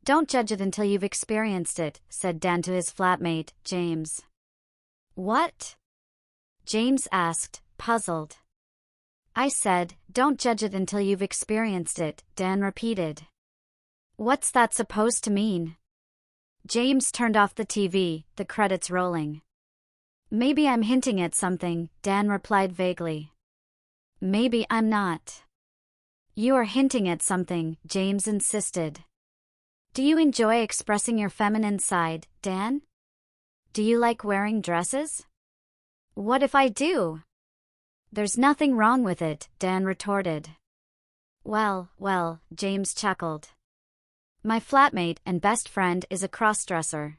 Don't judge it until you've experienced it, said Dan to his flatmate, James. What? James asked, puzzled. I said, don't judge it until you've experienced it, Dan repeated. What's that supposed to mean? James turned off the TV, the credits rolling. Maybe I'm hinting at something, Dan replied vaguely. Maybe I'm not. You are hinting at something, James insisted. Do you enjoy expressing your feminine side, Dan? Do you like wearing dresses? What if I do? There's nothing wrong with it, Dan retorted. Well, James chuckled. My flatmate and best friend is a crossdresser.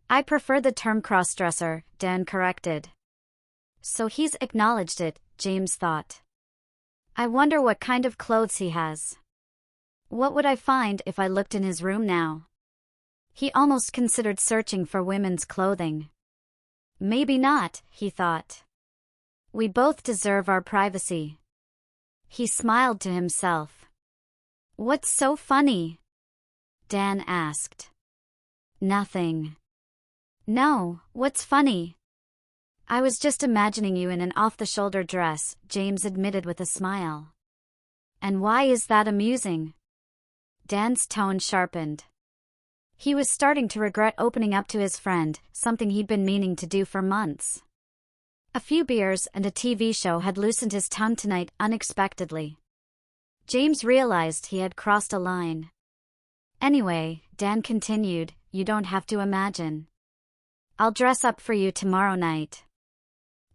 I prefer the term crossdresser, Dan corrected. So he's acknowledged it, James thought. I wonder what kind of clothes he has. What would I find if I looked in his room now? He almost considered searching for women's clothing. Maybe not, he thought. We both deserve our privacy. He smiled to himself. What's so funny? Dan asked. Nothing. No, what's funny? I was just imagining you in an off-the-shoulder dress, James admitted with a smile. And why is that amusing? Dan's tone sharpened. He was starting to regret opening up to his friend, something he'd been meaning to do for months. A few beers and a TV show had loosened his tongue tonight unexpectedly. James realized he had crossed a line. Anyway, Dan continued, you don't have to imagine. I'll dress up for you tomorrow night.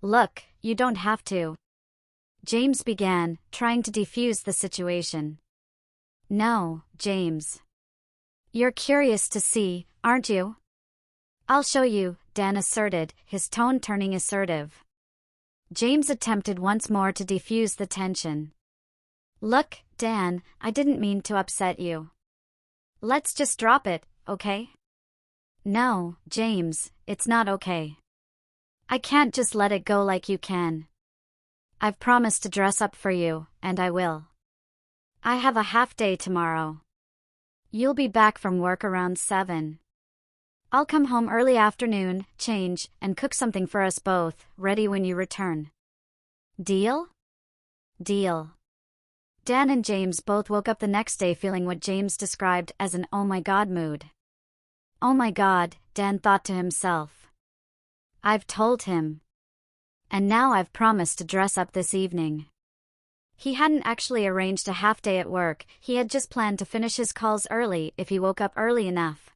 Look, you don't have to. James began, trying to defuse the situation. No, James. You're curious to see, aren't you? I'll show you, Dan asserted, his tone turning assertive. James attempted once more to defuse the tension. Look, Dan, I didn't mean to upset you. Let's just drop it, okay? No, James, it's not okay. I can't just let it go like you can. I've promised to dress up for you, and I will. I have a half day tomorrow. You'll be back from work around 7. I'll come home early afternoon, change, and cook something for us both, ready when you return. Deal? Deal. Dan and James both woke up the next day feeling what James described as an oh my god mood. Oh my god, Dan thought to himself. I've told him. And now I've promised to dress up this evening. He hadn't actually arranged a half day at work, he had just planned to finish his calls early if he woke up early enough.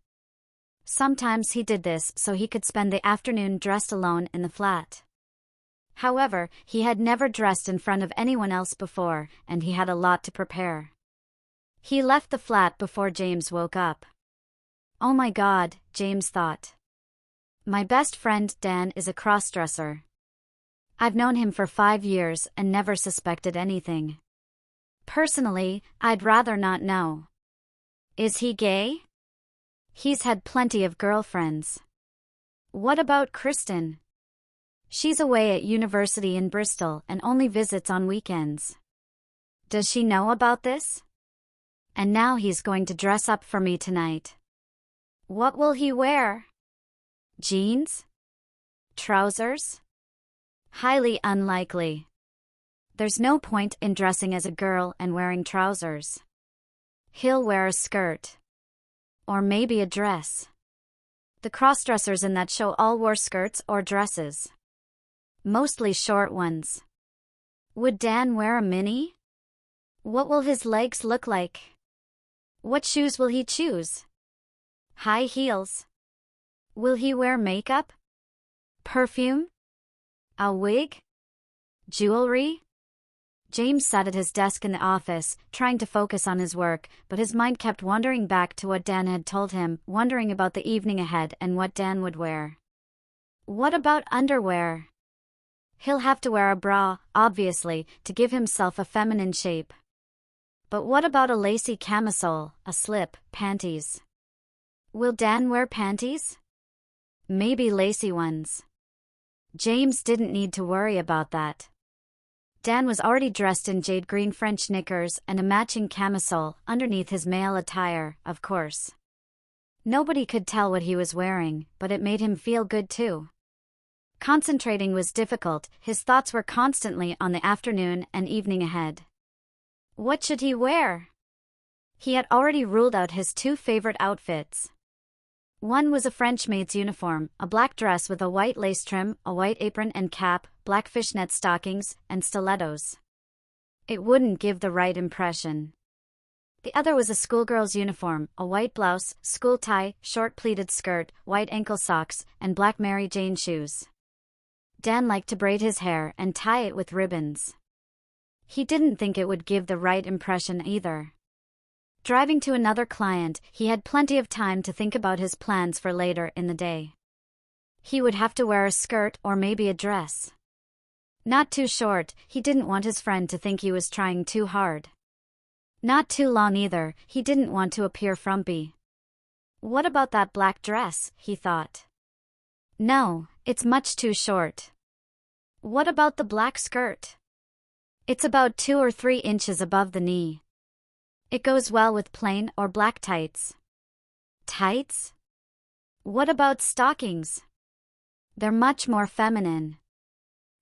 Sometimes he did this so he could spend the afternoon dressed alone in the flat. However, he had never dressed in front of anyone else before, and he had a lot to prepare. He left the flat before James woke up. Oh my god, James thought. My best friend Dan is a crossdresser. I've known him for 5 years and never suspected anything. Personally, I'd rather not know. Is he gay? He's had plenty of girlfriends. What about Kristen? She's away at university in Bristol and only visits on weekends. Does she know about this? And now he's going to dress up for me tonight. What will he wear? Jeans? Trousers? Highly unlikely. There's no point in dressing as a girl and wearing trousers. He'll wear a skirt. Or maybe a dress. The crossdressers in that show all wore skirts or dresses. Mostly short ones. Would Dan wear a mini? What will his legs look like? What shoes will he choose? High heels. Will he wear makeup? Perfume? A wig? Jewelry? James sat at his desk in the office, trying to focus on his work, but his mind kept wandering back to what Dan had told him, wondering about the evening ahead and what Dan would wear. What about underwear? He'll have to wear a bra, obviously, to give himself a feminine shape. But what about a lacy camisole, a slip, panties? Will Dan wear panties? Maybe lacy ones. James didn't need to worry about that. Dan was already dressed in jade green French knickers and a matching camisole underneath his male attire, of course. Nobody could tell what he was wearing, but it made him feel good too. Concentrating was difficult, his thoughts were constantly on the afternoon and evening ahead. What should he wear? He had already ruled out his two favorite outfits. One was a French maid's uniform, a black dress with a white lace trim, a white apron and cap, black fishnet stockings, and stilettos. It wouldn't give the right impression. The other was a schoolgirl's uniform, a white blouse, school tie, short pleated skirt, white ankle socks, and black Mary Jane shoes. Dan liked to braid his hair and tie it with ribbons. He didn't think it would give the right impression either. Driving to another client, he had plenty of time to think about his plans for later in the day. He would have to wear a skirt or maybe a dress. Not too short, he didn't want his friend to think he was trying too hard. Not too long either, he didn't want to appear frumpy. What about that black dress, he thought. No, it's much too short. What about the black skirt? It's about 2 or 3 inches above the knee. It goes well with plain or black tights. Tights? What about stockings? They're much more feminine.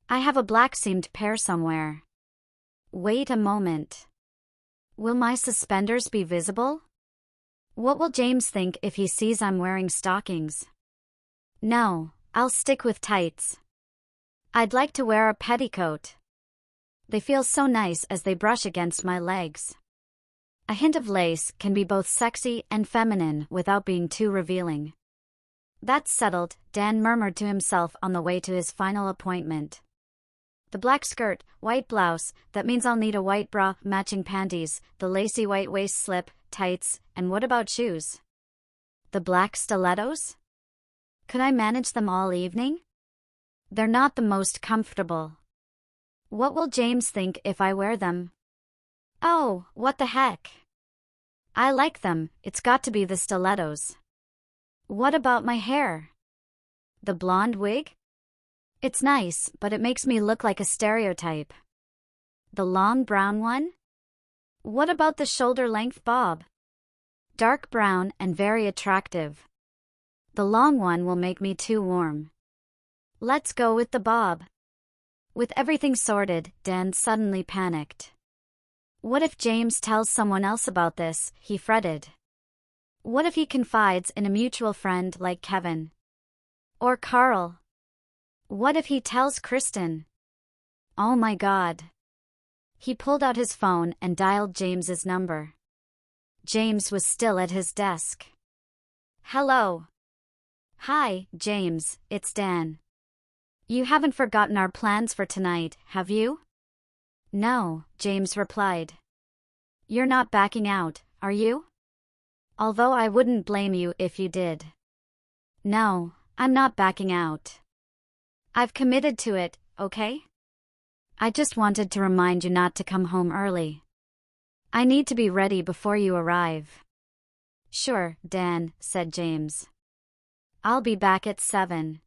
I have a black seamed pair somewhere. Wait a moment. Will my suspenders be visible? What will James think if he sees I'm wearing stockings? No, I'll stick with tights. I'd like to wear a petticoat. They feel so nice as they brush against my legs. A hint of lace can be both sexy and feminine without being too revealing. That's settled, Dan murmured to himself on the way to his final appointment. The black skirt, white blouse, that means I'll need a white bra, matching panties, the lacy white waist slip, tights, and what about shoes? The black stilettos? Could I manage them all evening? They're not the most comfortable. What will James think if I wear them? Oh, what the heck? I like them, it's got to be the stilettos. What about my hair? The blonde wig? It's nice, but it makes me look like a stereotype. The long brown one? What about the shoulder-length bob? Dark brown and very attractive. The long one will make me too warm. Let's go with the bob. With everything sorted, Dan suddenly panicked. What if James tells someone else about this, he fretted. What if he confides in a mutual friend like Kevin? Or Carl? What if he tells Kristen? Oh my God. He pulled out his phone and dialed James's number. James was still at his desk. Hello. Hi, James, it's Dan. You haven't forgotten our plans for tonight, have you? No, James replied. You're not backing out, are you? Although I wouldn't blame you if you did. No, I'm not backing out. I've committed to it, okay? I just wanted to remind you not to come home early. I need to be ready before you arrive. Sure, Dan, said James. I'll be back at 7.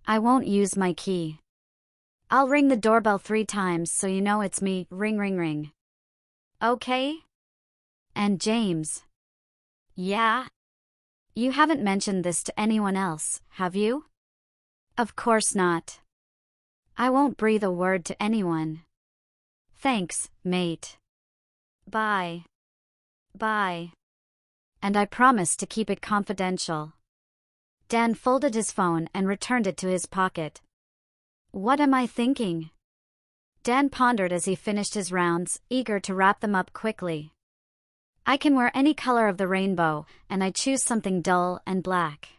I won't use my key. I'll ring the doorbell 3 times so you know it's me, ring ring ring. Okay? And James. Yeah? You haven't mentioned this to anyone else, have you? Of course not. I won't breathe a word to anyone. Thanks, mate. Bye. Bye. And I promise to keep it confidential. Dan folded his phone and returned it to his pocket. What am I thinking? Dan pondered as he finished his rounds, eager to wrap them up quickly. I can wear any color of the rainbow, and I choose something dull and black.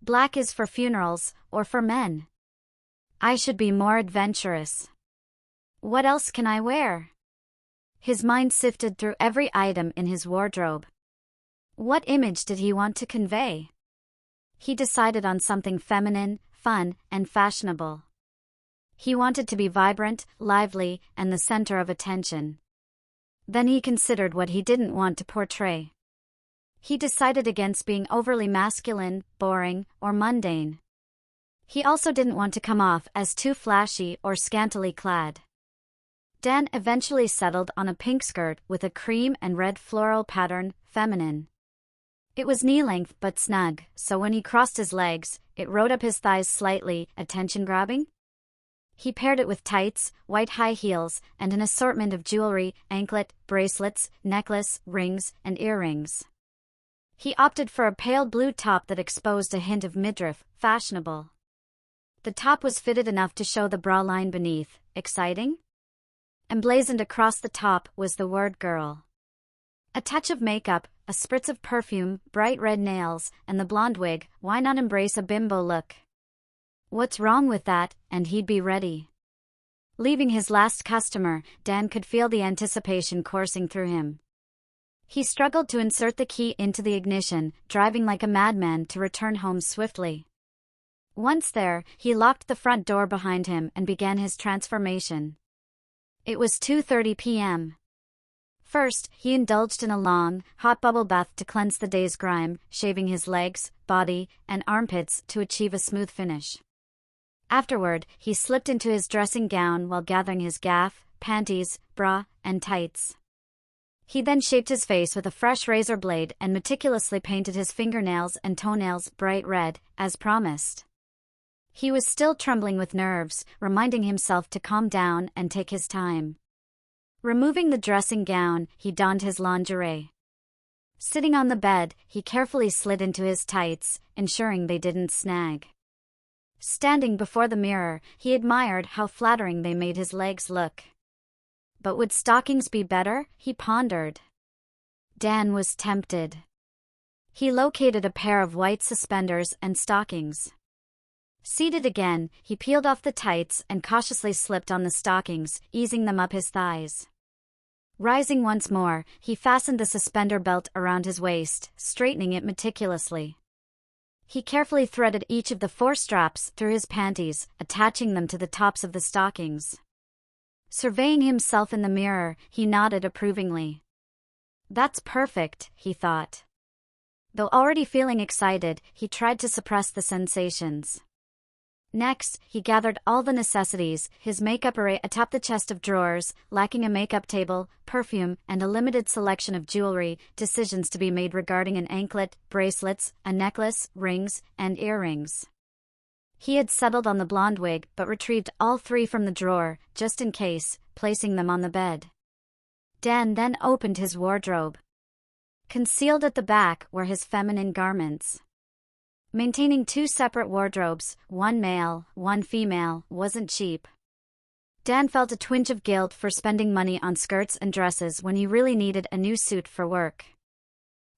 Black is for funerals, or for men. I should be more adventurous. What else can I wear? His mind sifted through every item in his wardrobe. What image did he want to convey? He decided on something feminine, fun, and fashionable. He wanted to be vibrant, lively, and the center of attention. Then he considered what he didn't want to portray. He decided against being overly masculine, boring, or mundane. He also didn't want to come off as too flashy or scantily clad. Dan eventually settled on a pink skirt with a cream and red floral pattern, feminine. It was knee-length but snug, so when he crossed his legs, it rode up his thighs slightly, attention-grabbing. He paired it with tights, white high heels, and an assortment of jewelry, anklet, bracelets, necklace, rings, and earrings. He opted for a pale blue top that exposed a hint of midriff, fashionable. The top was fitted enough to show the bra line beneath. Exciting? Emblazoned across the top was the word girl. A touch of makeup, a spritz of perfume, bright red nails, and the blonde wig. Why not embrace a bimbo look? What's wrong with that? And he'd be ready. Leaving his last customer, Dan could feel the anticipation coursing through him. He struggled to insert the key into the ignition, driving like a madman to return home swiftly. Once there, he locked the front door behind him and began his transformation. It was 2:30 p.m. First, he indulged in a long, hot bubble bath to cleanse the day's grime, shaving his legs, body, and armpits to achieve a smooth finish. Afterward, he slipped into his dressing gown while gathering his gaff, panties, bra, and tights. He then shaved his face with a fresh razor blade and meticulously painted his fingernails and toenails bright red, as promised. He was still trembling with nerves, reminding himself to calm down and take his time. Removing the dressing gown, he donned his lingerie. Sitting on the bed, he carefully slid into his tights, ensuring they didn't snag. Standing before the mirror, he admired how flattering they made his legs look. But would stockings be better? He pondered. Dan was tempted. He located a pair of white suspenders and stockings. Seated again, he peeled off the tights and cautiously slipped on the stockings, easing them up his thighs. Rising once more, he fastened the suspender belt around his waist, straightening it meticulously. He carefully threaded each of the 4 straps through his panties, attaching them to the tops of the stockings. Surveying himself in the mirror, he nodded approvingly. That's perfect, he thought. Though already feeling excited, he tried to suppress the sensations. Next, he gathered all the necessities, his makeup array atop the chest of drawers, lacking a makeup table, perfume, and a limited selection of jewelry, decisions to be made regarding an anklet, bracelets, a necklace, rings, and earrings. He had settled on the blonde wig but retrieved all 3 from the drawer, just in case, placing them on the bed. Dan then opened his wardrobe. Concealed at the back were his feminine garments. Maintaining 2 separate wardrobes, one male, one female, wasn't cheap. Dan felt a twinge of guilt for spending money on skirts and dresses when he really needed a new suit for work.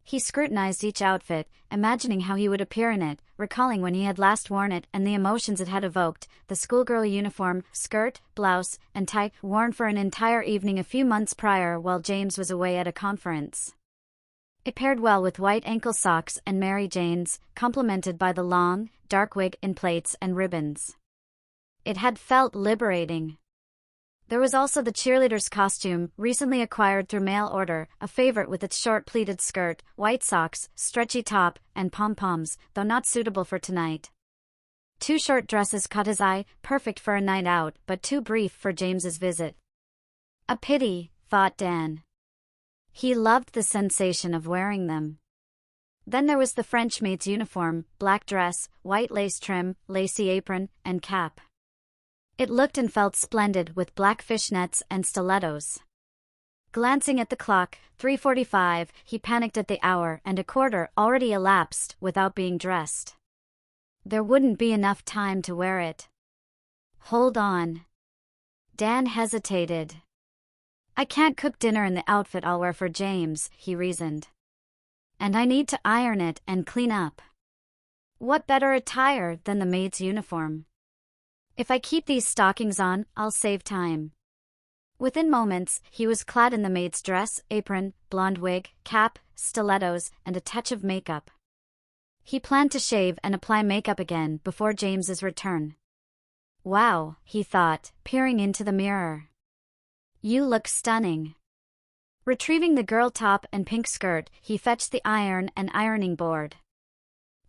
He scrutinized each outfit, imagining how he would appear in it, recalling when he had last worn it and the emotions it had evoked: the schoolgirl uniform, skirt, blouse, and tie, worn for an entire evening a few months prior while James was away at a conference. It paired well with white ankle socks and Mary Jane's, complemented by the long, dark wig in plaits and ribbons. It had felt liberating. There was also the cheerleader's costume, recently acquired through mail order, a favorite with its short pleated skirt, white socks, stretchy top, and pom-poms, though not suitable for tonight. 2 short dresses caught his eye, perfect for a night out, but too brief for James's visit. A pity, thought Dan. He loved the sensation of wearing them. Then there was the French maid's uniform, black dress, white lace trim, lacy apron, and cap. It looked and felt splendid with black fishnets and stilettos. Glancing at the clock, 3:45, he panicked at the hour and a quarter already elapsed without being dressed. There wouldn't be enough time to wear it. Hold on. Dan hesitated. I can't cook dinner in the outfit I'll wear for James, he reasoned. And I need to iron it and clean up. What better attire than the maid's uniform? If I keep these stockings on, I'll save time. Within moments, he was clad in the maid's dress, apron, blonde wig, cap, stilettos, and a touch of makeup. He planned to shave and apply makeup again before James's return. Wow, he thought, peering into the mirror. You look stunning. Retrieving the girl top and pink skirt, he fetched the iron and ironing board.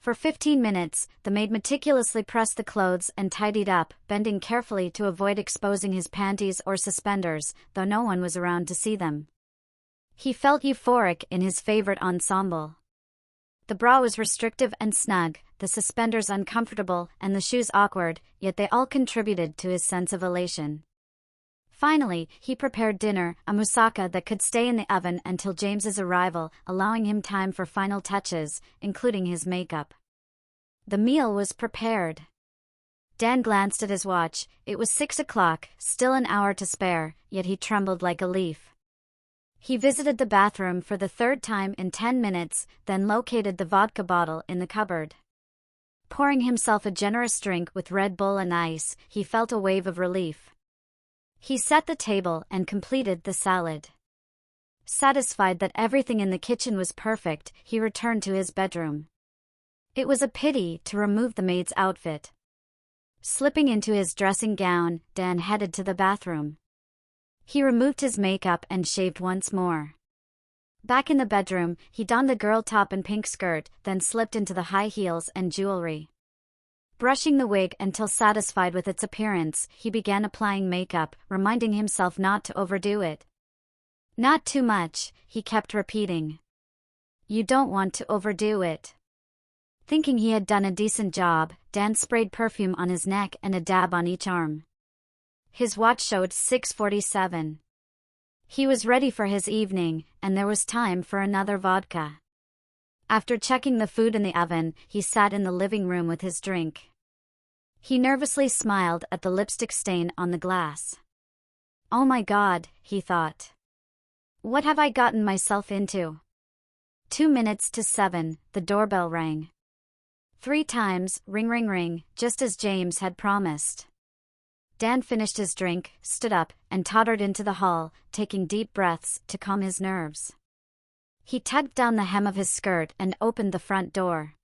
For 15 minutes, the maid meticulously pressed the clothes and tidied up, bending carefully to avoid exposing his panties or suspenders, though no one was around to see them. He felt euphoric in his favorite ensemble. The bra was restrictive and snug, the suspenders uncomfortable, and the shoes awkward, yet they all contributed to his sense of elation. Finally, he prepared dinner, a moussaka that could stay in the oven until James's arrival, allowing him time for final touches, including his makeup. The meal was prepared. Dan glanced at his watch. It was 6 o'clock, still an hour to spare, yet he trembled like a leaf. He visited the bathroom for the third time in 10 minutes, then located the vodka bottle in the cupboard. Pouring himself a generous drink with Red Bull and ice, he felt a wave of relief. He set the table and completed the salad. Satisfied that everything in the kitchen was perfect, he returned to his bedroom. It was a pity to remove the maid's outfit. Slipping into his dressing gown, Dan headed to the bathroom. He removed his makeup and shaved once more. Back in the bedroom, he donned the girl top and pink skirt, then slipped into the high heels and jewelry. Brushing the wig until satisfied with its appearance, he began applying makeup, reminding himself not to overdo it. Not too much, he kept repeating. You don't want to overdo it. Thinking he had done a decent job, Dan sprayed perfume on his neck and a dab on each arm. His watch showed 6:47. He was ready for his evening, and there was time for another vodka. After checking the food in the oven, he sat in the living room with his drink. He nervously smiled at the lipstick stain on the glass. Oh my God, he thought. What have I gotten myself into? 2 minutes to 7, the doorbell rang. 3 times, ring ring ring, just as James had promised. Dan finished his drink, stood up, and tottered into the hall, taking deep breaths to calm his nerves. He tugged down the hem of his skirt and opened the front door.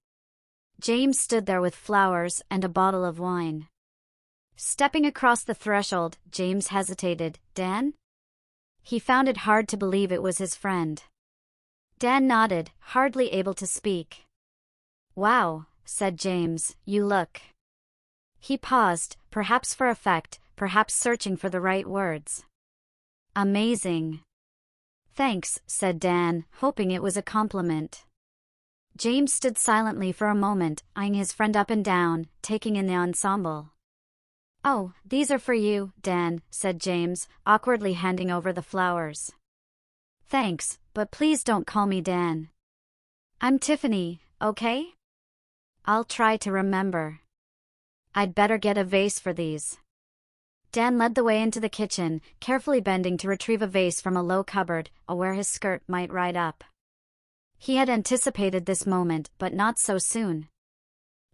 James stood there with flowers and a bottle of wine. Stepping across the threshold, James hesitated. Dan? He found it hard to believe it was his friend. Dan nodded, hardly able to speak. Wow, said James, you look. He paused, perhaps for effect, perhaps searching for the right words. Amazing. Thanks, said Dan, hoping it was a compliment. James stood silently for a moment, eyeing his friend up and down, taking in the ensemble. Oh, these are for you, Dan, said James, awkwardly handing over the flowers. Thanks, but please don't call me Dan. I'm Tiffany, okay? I'll try to remember. I'd better get a vase for these. Dan led the way into the kitchen, carefully bending to retrieve a vase from a low cupboard, where his skirt might ride up. He had anticipated this moment, but not so soon.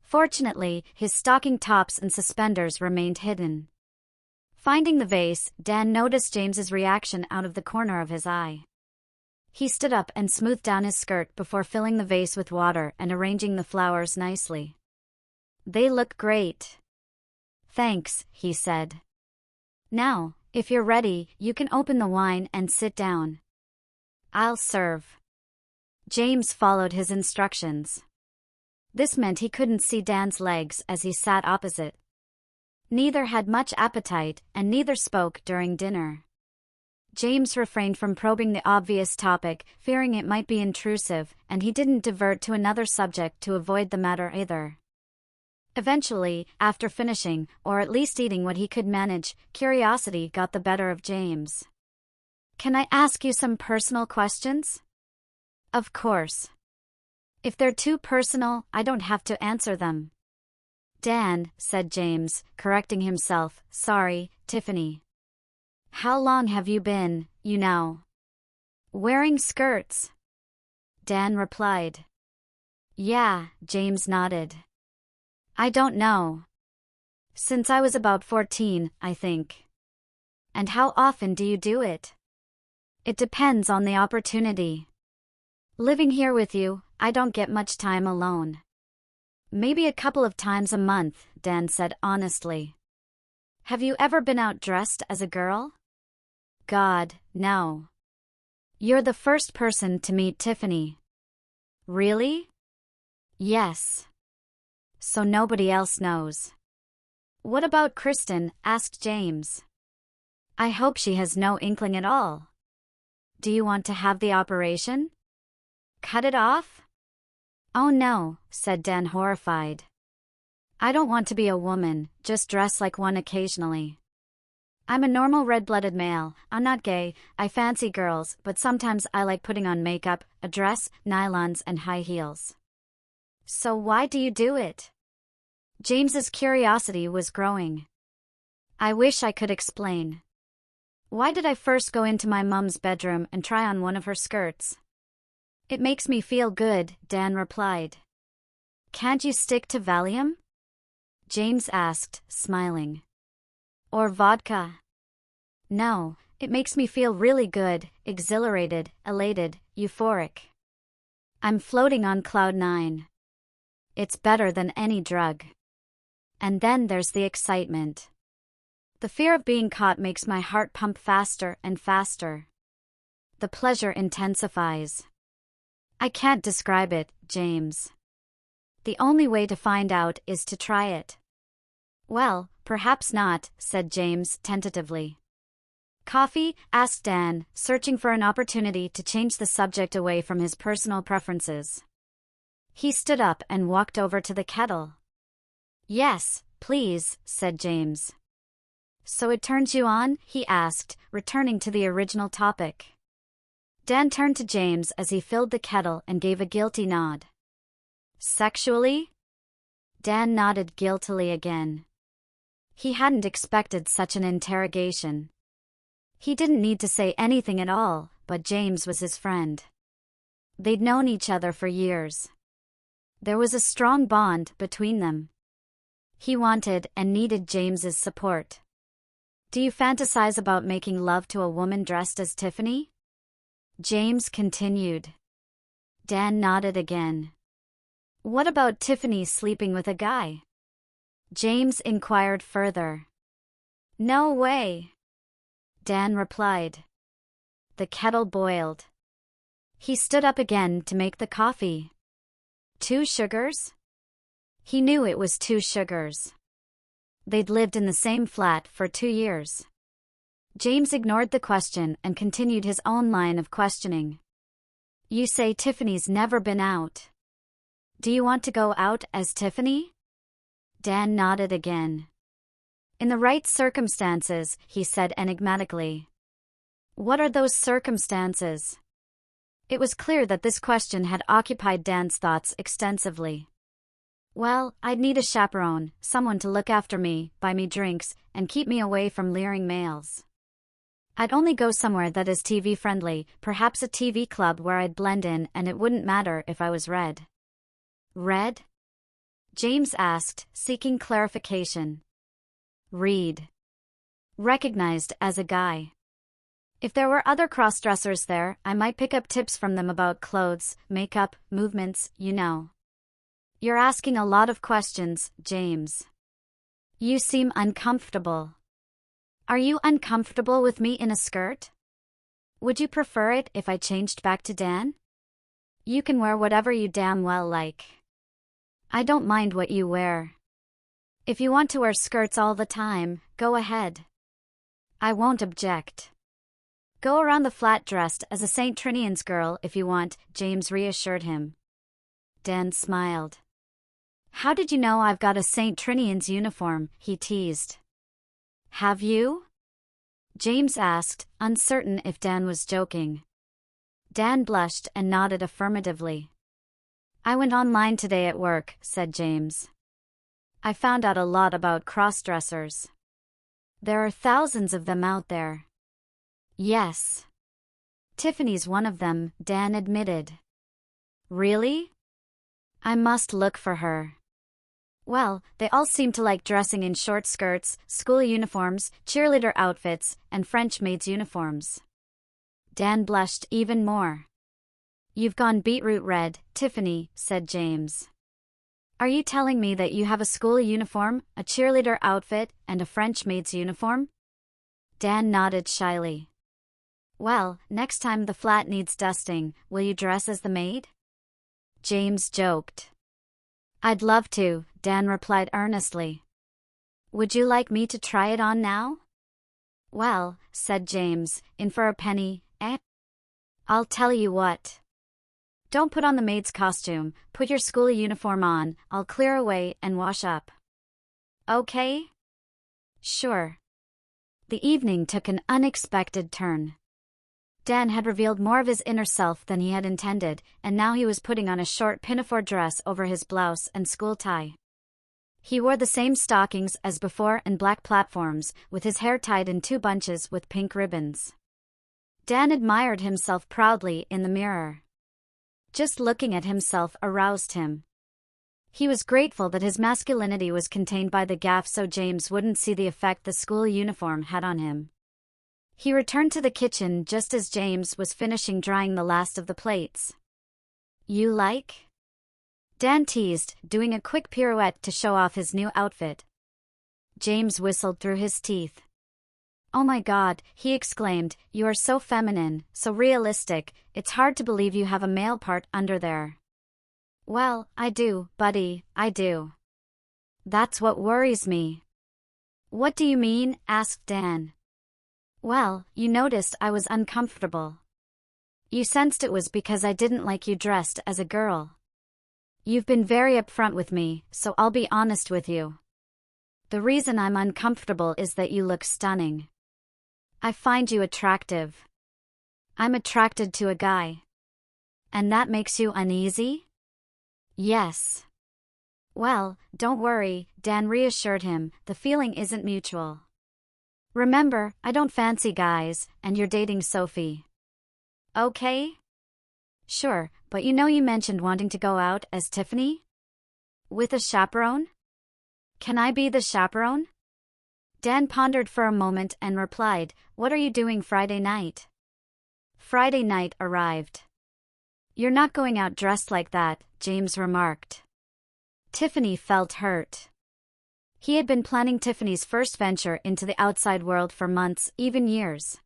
Fortunately, his stocking tops and suspenders remained hidden. Finding the vase, Dan noticed James's reaction out of the corner of his eye. He stood up and smoothed down his skirt before filling the vase with water and arranging the flowers nicely. They look great. Thanks, he said. Now, if you're ready, you can open the wine and sit down. I'll serve. James followed his instructions. This meant he couldn't see Dan's legs as he sat opposite. Neither had much appetite, and neither spoke during dinner. James refrained from probing the obvious topic, fearing it might be intrusive, and he didn't divert to another subject to avoid the matter either. Eventually, after finishing, or at least eating what he could manage, curiosity got the better of James. Can I ask you some personal questions? Of course. If they're too personal, I don't have to answer them. Dan, said James, correcting himself, sorry, Tiffany. How long have you been, wearing skirts? Dan replied. Yeah, James nodded. I don't know. Since I was about 14, I think. And how often do you do it? It depends on the opportunity. Living here with you, I don't get much time alone. Maybe a couple of times a month, Dan said honestly. Have you ever been out dressed as a girl? God, no. You're the first person to meet Tiffany. Really? Yes. so nobody else knows. What about Kristen? Asked James. I hope she has no inkling at all. Do you want to have the operation? Cut it off? Oh no, said Dan, horrified. I don't want to be a woman, just dress like one occasionally. I'm a normal red-blooded male. I'm not gay. I fancy girls, but sometimes I like putting on makeup, a dress, nylons, and high heels. So why do you do it? James's curiosity was growing. I wish I could explain. Why did I first go into my mum's bedroom and try on one of her skirts? It makes me feel good, Dan replied. Can't you stick to Valium? James asked, smiling. Or vodka? No, it makes me feel really good, exhilarated, elated, euphoric. I'm floating on cloud 9. It's better than any drug. And then there's the excitement. The fear of being caught makes my heart pump faster and faster. The pleasure intensifies. I can't describe it, James. The only way to find out is to try it. Well, perhaps not, said James tentatively. Coffee? Asked Dan, searching for an opportunity to change the subject away from his personal preferences. He stood up and walked over to the kettle. Yes, please, said James. So it turns you on? He asked, returning to the original topic. Dan turned to James as he filled the kettle and gave a guilty nod. Sexually? Dan nodded guiltily again. He hadn't expected such an interrogation. He didn't need to say anything at all, but James was his friend. They'd known each other for years. There was a strong bond between them. He wanted and needed James's support. Do you fantasize about making love to a woman dressed as Tiffany? James continued. Dan nodded again. What about Tiffany sleeping with a guy? James inquired further. No way, Dan replied. The kettle boiled. He stood up again to make the coffee. 2 sugars? He knew it was 2 sugars. They'd lived in the same flat for 2 years. James ignored the question and continued his own line of questioning. You say Tiffany's never been out. Do you want to go out as Tiffany? Dan nodded again. In the right circumstances, he said enigmatically. What are those circumstances? It was clear that this question had occupied Dan's thoughts extensively. Well, I'd need a chaperone, someone to look after me, buy me drinks, and keep me away from leering males. I'd only go somewhere that is TV-friendly, perhaps a TV club where I'd blend in and it wouldn't matter if I was red. Red? James asked, seeking clarification. Read. Recognized as a guy. If there were other crossdressers there, I might pick up tips from them about clothes, makeup, movements, you know. You're asking a lot of questions, James. You seem uncomfortable. Are you uncomfortable with me in a skirt? Would you prefer it if I changed back to Dan? You can wear whatever you damn well like. I don't mind what you wear. If you want to wear skirts all the time, go ahead. I won't object. Go around the flat dressed as a St. Trinian's girl if you want, James reassured him. Dan smiled. How did you know I've got a St. Trinian's uniform? He teased. Have you? James asked, uncertain if Dan was joking. Dan blushed and nodded affirmatively. I went online today at work, said James. I found out a lot about crossdressers. There are thousands of them out there. Yes. Tiffany's one of them, Dan admitted. Really? I must look for her. Well, they all seem to like dressing in short skirts, school uniforms, cheerleader outfits, and French maids' uniforms. Dan blushed even more. You've gone beetroot red, Tiffany, said James. Are you telling me that you have a school uniform, a cheerleader outfit, and a French maid's uniform? Dan nodded shyly. Well, next time the flat needs dusting, will you dress as the maid? James joked. I'd love to, Dan replied earnestly. Would you like me to try it on now? Well, said James, in for a penny, eh? I'll tell you what. Don't put on the maid's costume, put your school uniform on, I'll clear away and wash up. Okay? Sure. The evening took an unexpected turn. Dan had revealed more of his inner self than he had intended, and now he was putting on a short pinafore dress over his blouse and school tie. He wore the same stockings as before and black platforms, with his hair tied in 2 bunches with pink ribbons. Dan admired himself proudly in the mirror. Just looking at himself aroused him. He was grateful that his masculinity was contained by the gaff so James wouldn't see the effect the school uniform had on him. He returned to the kitchen just as James was finishing drying the last of the plates. You like? Dan teased, doing a quick pirouette to show off his new outfit. James whistled through his teeth. Oh my God, he exclaimed, you are so feminine, so realistic, it's hard to believe you have a male part under there. Well, I do, buddy, I do. That's what worries me. What do you mean? Asked Dan. Well, you noticed I was uncomfortable. You sensed it was because I didn't like you dressed as a girl. You've been very upfront with me, so I'll be honest with you. The reason I'm uncomfortable is that you look stunning. I find you attractive. I'm attracted to a guy. And that makes you uneasy? Yes. Well, don't worry, Dan reassured him, the feeling isn't mutual. Remember, I don't fancy guys, and you're dating Sophie. Okay? Sure, but you mentioned wanting to go out as Tiffany? With a chaperone? Can I be the chaperone? Dan pondered for a moment and replied, what are you doing Friday night? Friday night arrived. You're not going out dressed like that, James remarked. Tiffany felt hurt. He had been planning Tiffany's first venture into the outside world for months, even years.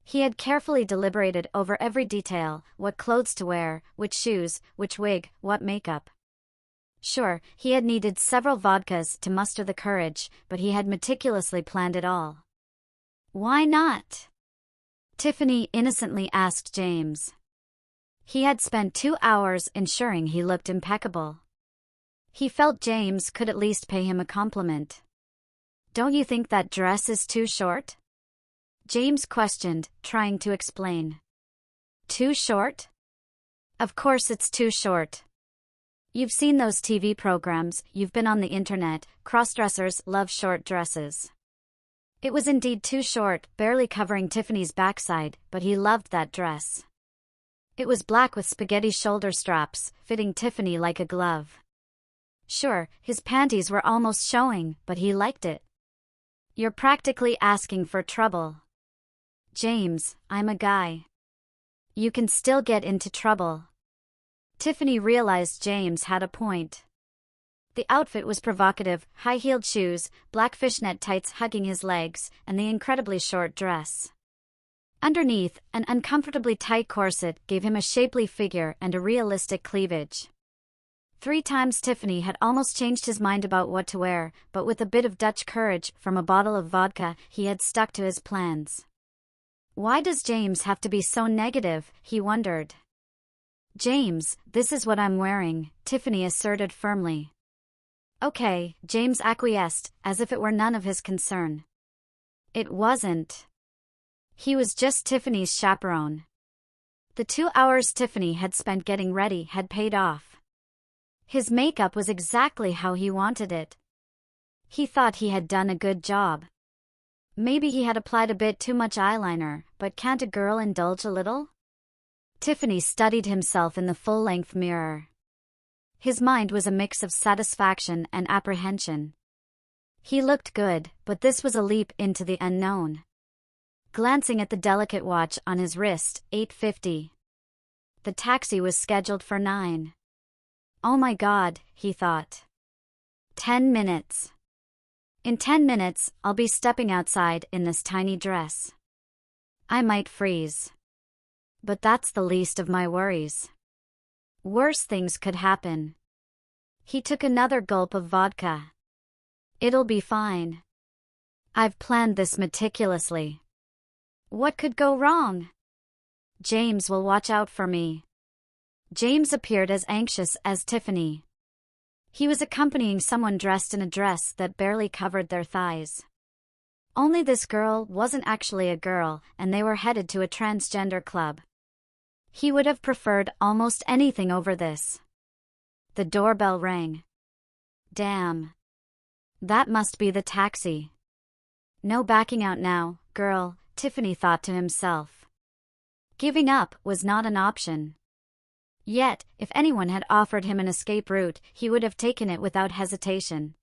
He had carefully deliberated over every detail, what clothes to wear, which shoes, which wig, what makeup. Sure, he had needed several vodkas to muster the courage, but he had meticulously planned it all. Why not? Tiffany innocently asked James. He had spent 2 hours ensuring he looked impeccable. He felt James could at least pay him a compliment. Don't you think that dress is too short? James questioned, trying to explain. Too short? Of course it's too short. You've seen those TV programs, you've been on the internet, crossdressers love short dresses. It was indeed too short, barely covering Tiffany's backside, but he loved that dress. It was black with spaghetti shoulder straps, fitting Tiffany like a glove. Sure, his panties were almost showing, but he liked it. You're practically asking for trouble. James, I'm a guy. You can still get into trouble. Tiffany realized James had a point. The outfit was provocative, high-heeled shoes, black fishnet tights hugging his legs, and the incredibly short dress. Underneath, an uncomfortably tight corset gave him a shapely figure and a realistic cleavage. 3 times Tiffany had almost changed his mind about what to wear, but with a bit of Dutch courage from a bottle of vodka, he had stuck to his plans. Why does James have to be so negative, he wondered. James, this is what I'm wearing, Tiffany asserted firmly. Okay, James acquiesced, as if it were none of his concern. It wasn't. He was just Tiffany's chaperone. The 2 hours Tiffany had spent getting ready had paid off. His makeup was exactly how he wanted it. He thought he had done a good job. Maybe he had applied a bit too much eyeliner, but can't a girl indulge a little? Tiffany studied himself in the full-length mirror. His mind was a mix of satisfaction and apprehension. He looked good, but this was a leap into the unknown. Glancing at the delicate watch on his wrist, 8:50. The taxi was scheduled for 9. Oh my God, he thought. 10 minutes. In 10 minutes, I'll be stepping outside in this tiny dress. I might freeze. But that's the least of my worries. Worse things could happen. He took another gulp of vodka. It'll be fine. I've planned this meticulously. What could go wrong? James will watch out for me. James appeared as anxious as Tiffany. He was accompanying someone dressed in a dress that barely covered their thighs. Only this girl wasn't actually a girl, and they were headed to a transgender club. He would have preferred almost anything over this. The doorbell rang. Damn. That must be the taxi. No backing out now, girl, Tiffany thought to himself. Giving up was not an option. Yet, if anyone had offered him an escape route, he would have taken it without hesitation.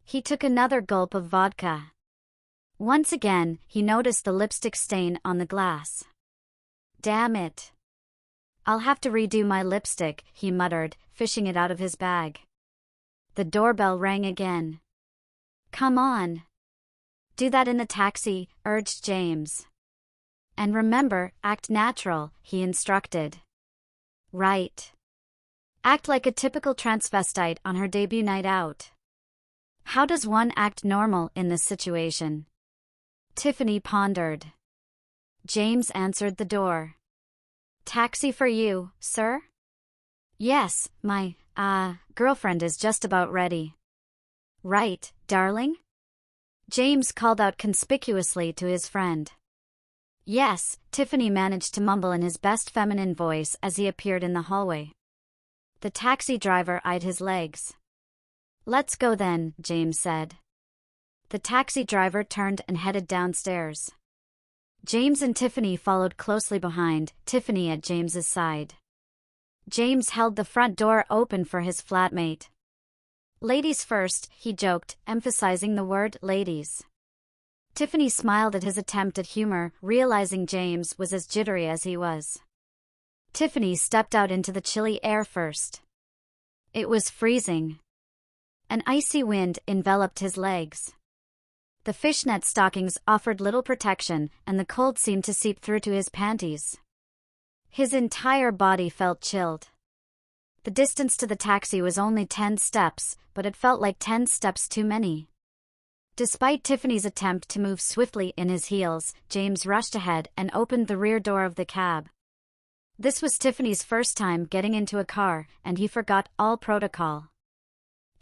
He took another gulp of vodka. Once again, he noticed the lipstick stain on the glass. Damn it. I'll have to redo my lipstick, he muttered, fishing it out of his bag. The doorbell rang again. Come on. Do that in the taxi, urged James. And remember, act natural, he instructed. Right. Act like a typical transvestite on her debut night out. How does one act normal in this situation? Tiffany pondered. James answered the door. Taxi for you, sir? Yes, my, girlfriend is just about ready. Right, darling? James called out conspicuously to his friend. Yes, Tiffany managed to mumble in his best feminine voice as he appeared in the hallway. The taxi driver eyed his legs. Let's go then, James said. The taxi driver turned and headed downstairs. James and Tiffany followed closely behind, Tiffany at James's side. James held the front door open for his flatmate. Ladies first, he joked, emphasizing the word ladies. Tiffany smiled at his attempt at humor, realizing James was as jittery as he was. Tiffany stepped out into the chilly air first. It was freezing. An icy wind enveloped his legs. The fishnet stockings offered little protection, and the cold seemed to seep through to his panties. His entire body felt chilled. The distance to the taxi was only 10 steps, but it felt like 10 steps too many. Despite Tiffany's attempt to move swiftly in his heels, James rushed ahead and opened the rear door of the cab. This was Tiffany's first time getting into a car, and he forgot all protocol.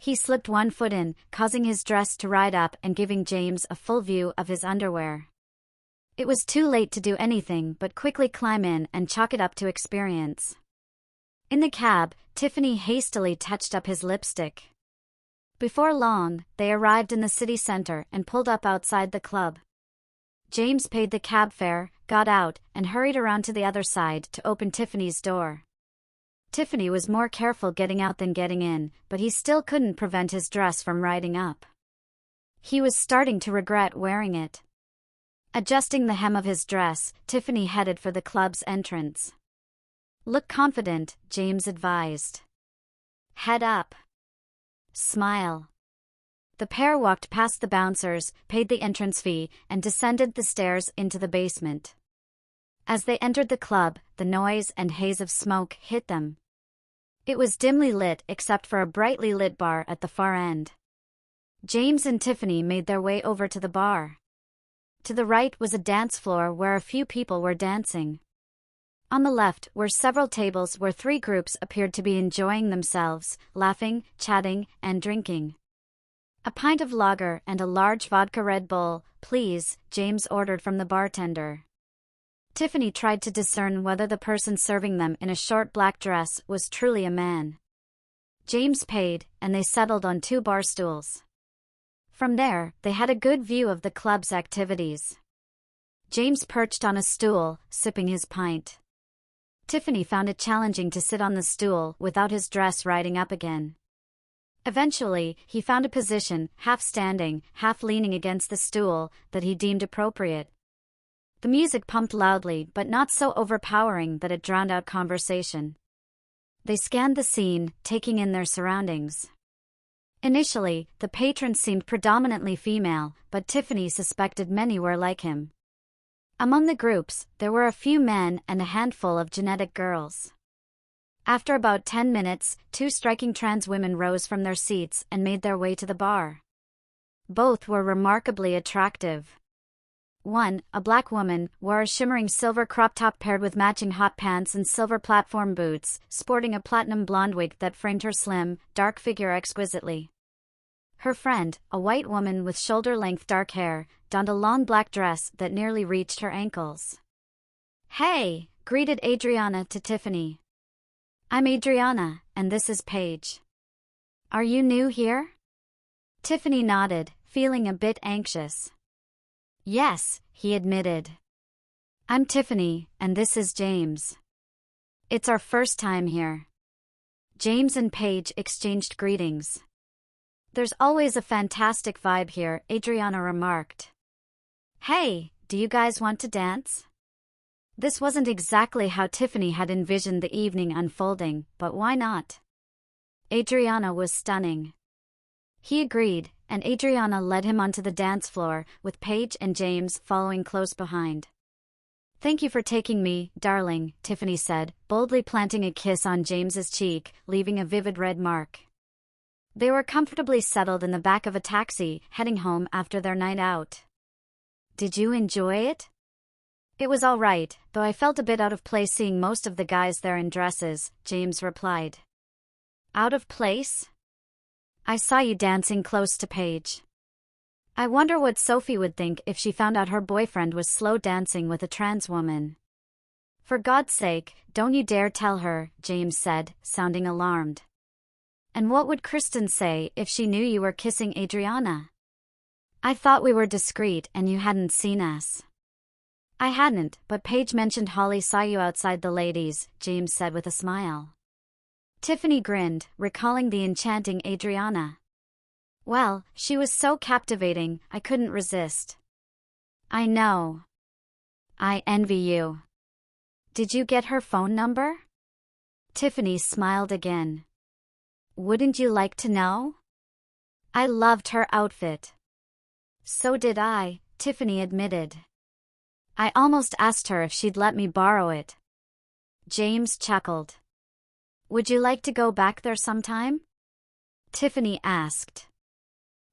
He slipped one foot in, causing his dress to ride up and giving James a full view of his underwear. It was too late to do anything but quickly climb in and chalk it up to experience. In the cab, Tiffany hastily touched up his lipstick. Before long, they arrived in the city center and pulled up outside the club. James paid the cab fare, got out, and hurried around to the other side to open Tiffany's door. Tiffany was more careful getting out than getting in, but he still couldn't prevent his dress from riding up. He was starting to regret wearing it. Adjusting the hem of his dress, Tiffany headed for the club's entrance. Look confident, James advised. Head up. Smile. The pair walked past the bouncers, paid the entrance fee, and descended the stairs into the basement. As they entered the club, the noise and haze of smoke hit them. It was dimly lit except for a brightly lit bar at the far end. James and Tiffany made their way over to the bar. To the right was a dance floor where a few people were dancing. On the left were several tables where 3 groups appeared to be enjoying themselves, laughing, chatting, and drinking. A pint of lager and a large vodka Red Bull, please, James ordered from the bartender. Tiffany tried to discern whether the person serving them in a short black dress was truly a man. James paid, and they settled on 2 bar stools. From there, they had a good view of the club's activities. James perched on a stool, sipping his pint. Tiffany found it challenging to sit on the stool without his dress riding up again. Eventually, he found a position, half standing, half leaning against the stool, that he deemed appropriate. The music pumped loudly but not so overpowering that it drowned out conversation. They scanned the scene, taking in their surroundings. Initially, the patrons seemed predominantly female, but Tiffany suspected many were like him. Among the groups, there were a few men and a handful of genetic girls. After about 10 minutes, two striking trans women rose from their seats and made their way to the bar. Both were remarkably attractive. One, a black woman, wore a shimmering silver crop top paired with matching hot pants and silver platform boots, sporting a platinum blonde wig that framed her slim, dark figure exquisitely. Her friend, a white woman with shoulder-length dark hair, donned a long black dress that nearly reached her ankles. "Hey," greeted Adriana to Tiffany. "I'm Adriana, and this is Paige. Are you new here?" Tiffany nodded, feeling a bit anxious. "Yes," he admitted. "I'm Tiffany, and this is James. It's our first time here." James and Paige exchanged greetings. "There's always a fantastic vibe here," Adriana remarked. "Hey, do you guys want to dance?" This wasn't exactly how Tiffany had envisioned the evening unfolding, but why not? Adriana was stunning. He agreed, and Adriana led him onto the dance floor, with Paige and James following close behind. "Thank you for taking me, darling," Tiffany said, boldly planting a kiss on James's cheek, leaving a vivid red mark. They were comfortably settled in the back of a taxi, heading home after their night out. "Did you enjoy it?" "It was all right, though I felt a bit out of place seeing most of the guys there in dresses," James replied. "Out of place?" "I saw you dancing close to Paige. I wonder what Sophie would think if she found out her boyfriend was slow dancing with a trans woman." "For God's sake, don't you dare tell her," James said, sounding alarmed. "And what would Kristen say if she knew you were kissing Adriana?" "I thought we were discreet and you hadn't seen us." "I hadn't, but Paige mentioned Holly saw you outside the ladies," James said with a smile. Tiffany grinned, recalling the enchanting Adriana. "Well, she was so captivating, I couldn't resist." "I know. I envy you. Did you get her phone number?" Tiffany smiled again. "Wouldn't you like to know?" "I loved her outfit." "So did I," Tiffany admitted. "I almost asked her if she'd let me borrow it." James chuckled. "Would you like to go back there sometime?" Tiffany asked.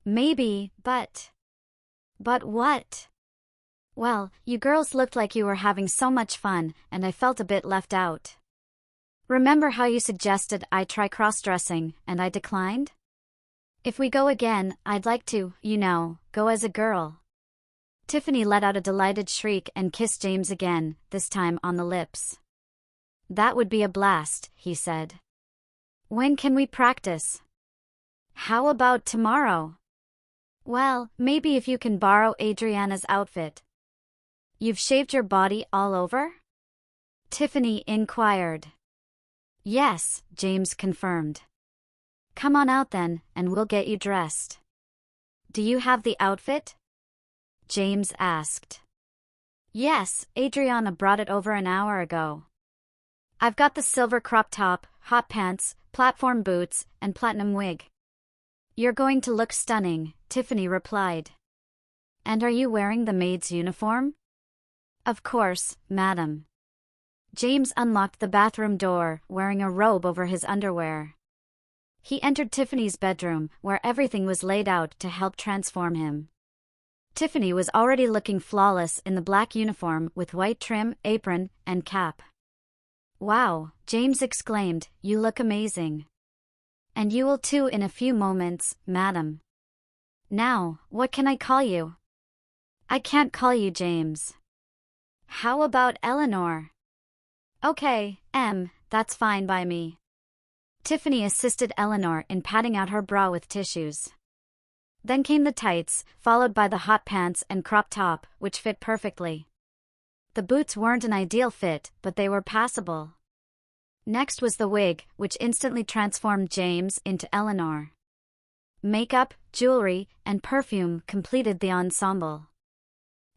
"Maybe, but..." "But what?" "Well, you girls looked like you were having so much fun, and I felt a bit left out. Remember how you suggested I try crossdressing, and I declined? If we go again, I'd like to, go as a girl." Tiffany let out a delighted shriek and kissed James again, this time on the lips. "That would be a blast," he said. "When can we practice?" "How about tomorrow?" "Well, maybe if you can borrow Adriana's outfit." "You've shaved your body all over?" Tiffany inquired. "Yes," James confirmed. "Come on out then, and we'll get you dressed." "Do you have the outfit?" James asked. "Yes, Adriana brought it over an hour ago. I've got the silver crop top, hot pants, platform boots, and platinum wig." "You're going to look stunning," Tiffany replied. "And are you wearing the maid's uniform?" "Of course, madam." James unlocked the bathroom door, wearing a robe over his underwear. He entered Tiffany's bedroom, where everything was laid out to help transform him. Tiffany was already looking flawless in the black uniform with white trim, apron, and cap. "Wow," James exclaimed, "you look amazing. And you will too in a few moments, madam. Now, what can I call you?" "I can't call you James." "How about Eleanor?" "Okay, that's fine by me." Tiffany assisted Eleanor in patting out her bra with tissues. Then came the tights, followed by the hot pants and crop top, which fit perfectly. The boots weren't an ideal fit, but they were passable. Next was the wig, which instantly transformed James into Eleanor. Makeup, jewelry, and perfume completed the ensemble.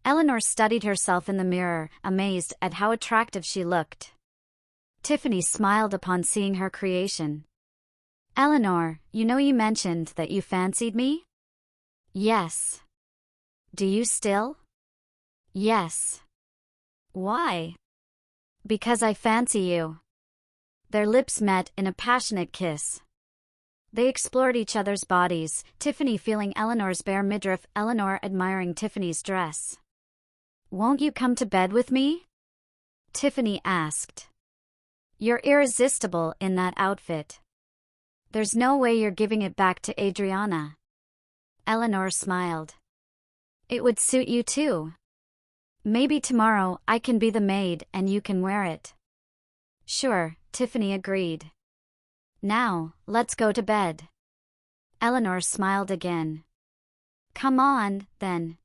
Eleanor studied herself in the mirror, amazed at how attractive she looked. Tiffany smiled upon seeing her creation. "Eleanor, you mentioned that you fancied me?" "Yes." "Do you still?" "Yes." "Why?" "Because I fancy you." Their lips met in a passionate kiss. They explored each other's bodies, Tiffany feeling Eleanor's bare midriff, Eleanor admiring Tiffany's dress. "Won't you come to bed with me?" Tiffany asked. "You're irresistible in that outfit. There's no way you're giving it back to Adriana." Eleanor smiled. "It would suit you too. Maybe tomorrow I can be the maid and you can wear it." "Sure," Tiffany agreed. "Now, let's go to bed." Eleanor smiled again. "Come on, then."